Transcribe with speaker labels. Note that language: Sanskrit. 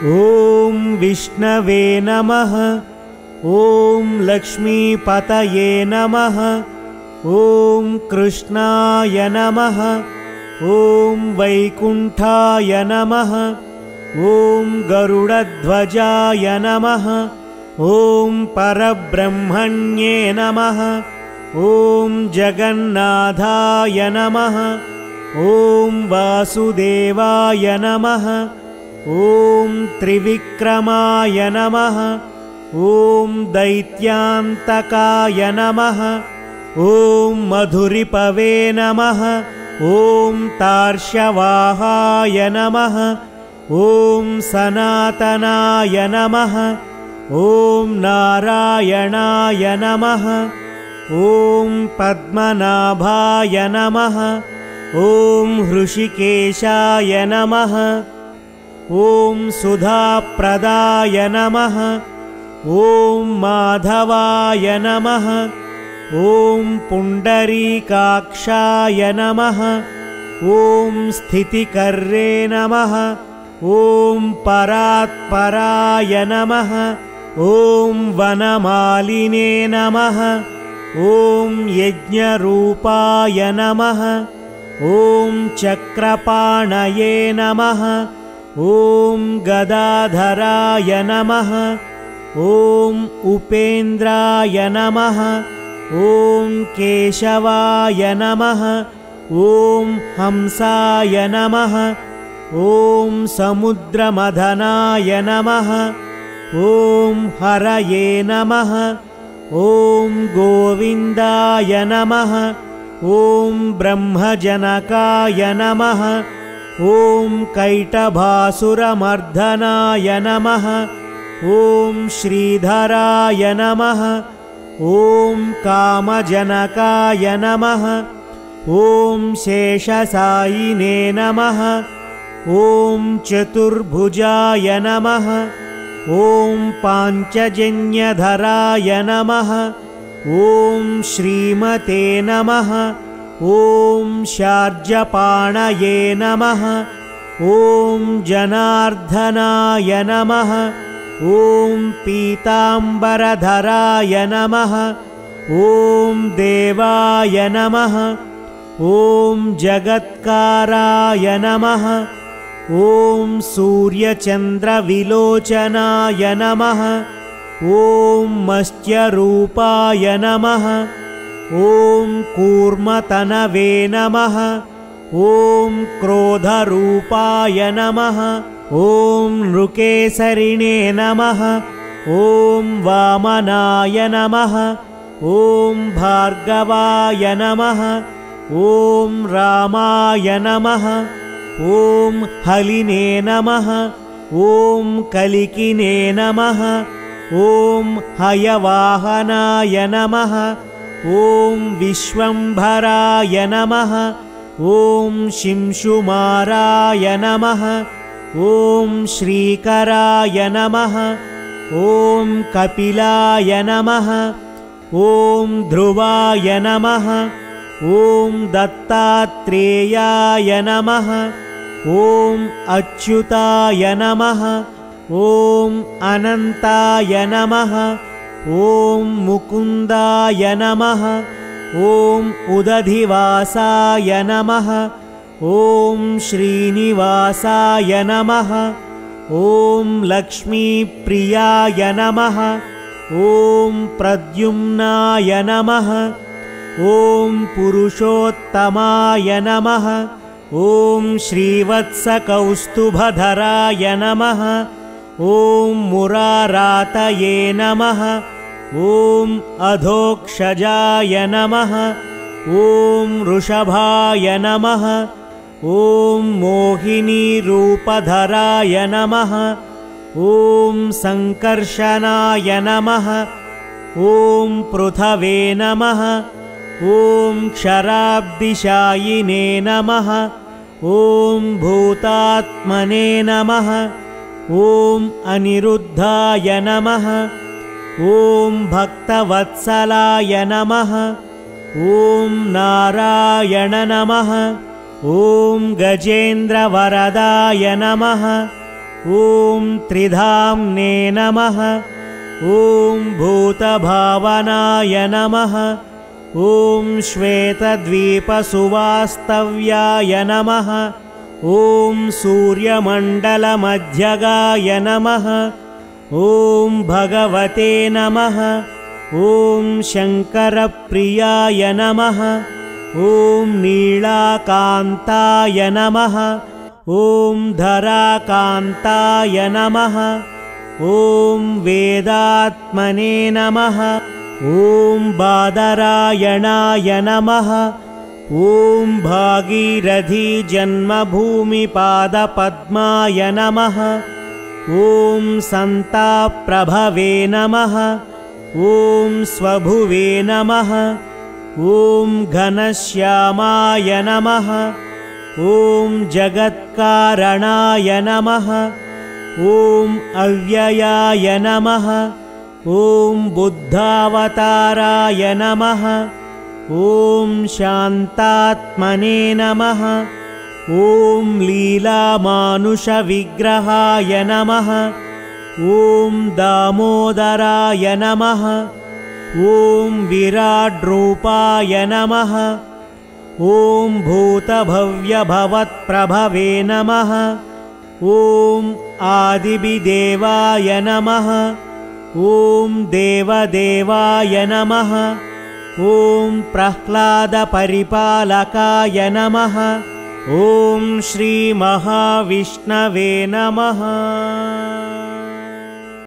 Speaker 1: ॐ विष्णवे नमः। ॐ लक्ष्मीपतये नमः। ॐ कृष्णाय नमः। ॐ वैकुण्ठाय नमः। ॐ गरुडध्वजाय नमः। ॐ परब्रह्मण्ये नमः। ॐ जगन्नाथाय नमः। ॐ वासुदेवाय नमः। ॐ त्रिविक्रमाय नमः। ॐ दैत्यान्तकाय नमः। ॐ मधुरिपवे नमः। ॐ तार्क्ष्यवाहाय नमः। ॐ सनातनाय नमः। ॐ नारायणाय नमः। ॐ पद्मनाभाय नमः। ॐ हृषिकेशाय नमः। ॐ सुधाप्रदाय नमः। ॐ माधवाय नमः। ॐ पुण्डरीकाक्षाय नमः। ॐ स्थितिकर्रे नमः। ॐ परात्पराय नमः। ॐ वनमालिने नमः। ॐ यज्ञरूपाय नमः। ॐ चक्रपाणये नमः। ॐ गदाधराय नमः। ॐ उपेन्द्राय नमः। ॐ केशवाय नमः। ॐ हंसाय नमः। ॐ समुद्रमदनाय नमः। ॐ हरये नमः। ॐ गोविन्दाय नमः। ॐ ब्रह्मजनकाय नमः। ॐ कैटभासुरमर्दनाय नमः। ॐ श्रीधराय नमः। ॐ कामजनकाय नमः। ॐ शेषसायिने नमः। ॐ चतुर्भुजाय नमः। ॐ पाञ्चजन्यधराय नमः। ॐ श्रीमते नमः। ॐ शार्जपाणये नमः। ॐ जनार्दनाय नमः। ॐ पीताम्बरधराय नमः। ॐ देवाय नमः। ॐ जगत्काराय नमः। ॐ सूर्यचन्द्रविलोचनाय नमः। ॐ मत्स्यरूपाय नमः। ॐ कूर्मतनवे नमः। ॐ क्रोधरूपाय नमः। ॐ नृकेसरिणे नमः। ॐ वामनाय नमः। ॐ भार्गवाय नमः। ॐ रामाय नमः। ॐ हलिने नमः। ॐ कलिकिने नमः। ॐ हयवाहनाय नमः। ॐ विश्वम्भराय नमः। ॐ शिंशुमाराय नमः। ॐ श्रीकराय नमः। ॐ कपिलाय नमः। ॐ ध्रुवाय नमः। ॐ दत्तात्रेयाय नमः। ॐ अच्युताय नमः। ॐ अनन्ताय नमः। ॐ मुकुन्दाय नमः। ॐ उदधिवासाय नमः। ॐ श्रीनिवासाय नमः। ॐ लक्ष्मीप्रियाय नमः। ॐ प्रद्युम्नाय नमः। ॐ पुरुषोत्तमाय नमः। ॐ श्रीवत्सकौस्तुभधराय नमः। ॐ मुरारातये नमः। ॐ अधोक्षजाय नमः। ॐ वृषभाय नमः। ॐ मोहिनीरूपधराय नमः। ॐ सङ्कर्षणाय नमः। ॐ पृथवे नमः। ॐ क्षराब्दिशायिने नमः। ॐ भूतात्मने नमः। ॐ अनिरुद्धाय नमः। ॐ भक्तवत्सलाय नमः। ॐ नारायण नमः। ॐ गजेन्द्रवरदाय नमः। ॐ त्रिधाम्ने नमः। ॐ भूतभावनाय नमः। ॐ श्वेतद्वीपसुवास्तव्याय नमः। ॐ सूर्यमण्डलमध्यगाय नमः। ॐ भगवते नमः। ॐ शङ्करप्रियाय नमः। ॐ नीलाकान्ताय नमः। ॐ धराकान्ताय नमः। ॐ वेदात्मने नमः। ॐ बादरायणाय नमः। ॐ भागीरथीजन्मभूमिपादपद्माय नमः। ॐ सन्ताप्रभवे नमः। ॐ स्वभुवे नमः। ॐ घनश्यामाय नमः। ॐ जगत्कारणाय नमः। ॐ अव्ययाय नमः। ॐ बुद्धावताराय नमः। ॐ शान्तात्मने नमः। ॐ लीलामानुषविग्रहाय नमः। ॐ दामोदराय नमः। ॐ विराड्रूपाय नमः। ॐ भूतभव्यभवत्प्रभवे नमः। ॐ आदिविदेवाय नमः। ॐ देवदेवाय नमः। ॐ प्रह्लादपरिपालकाय नमः। ॐ श्रीमहाविष्णवे नमः।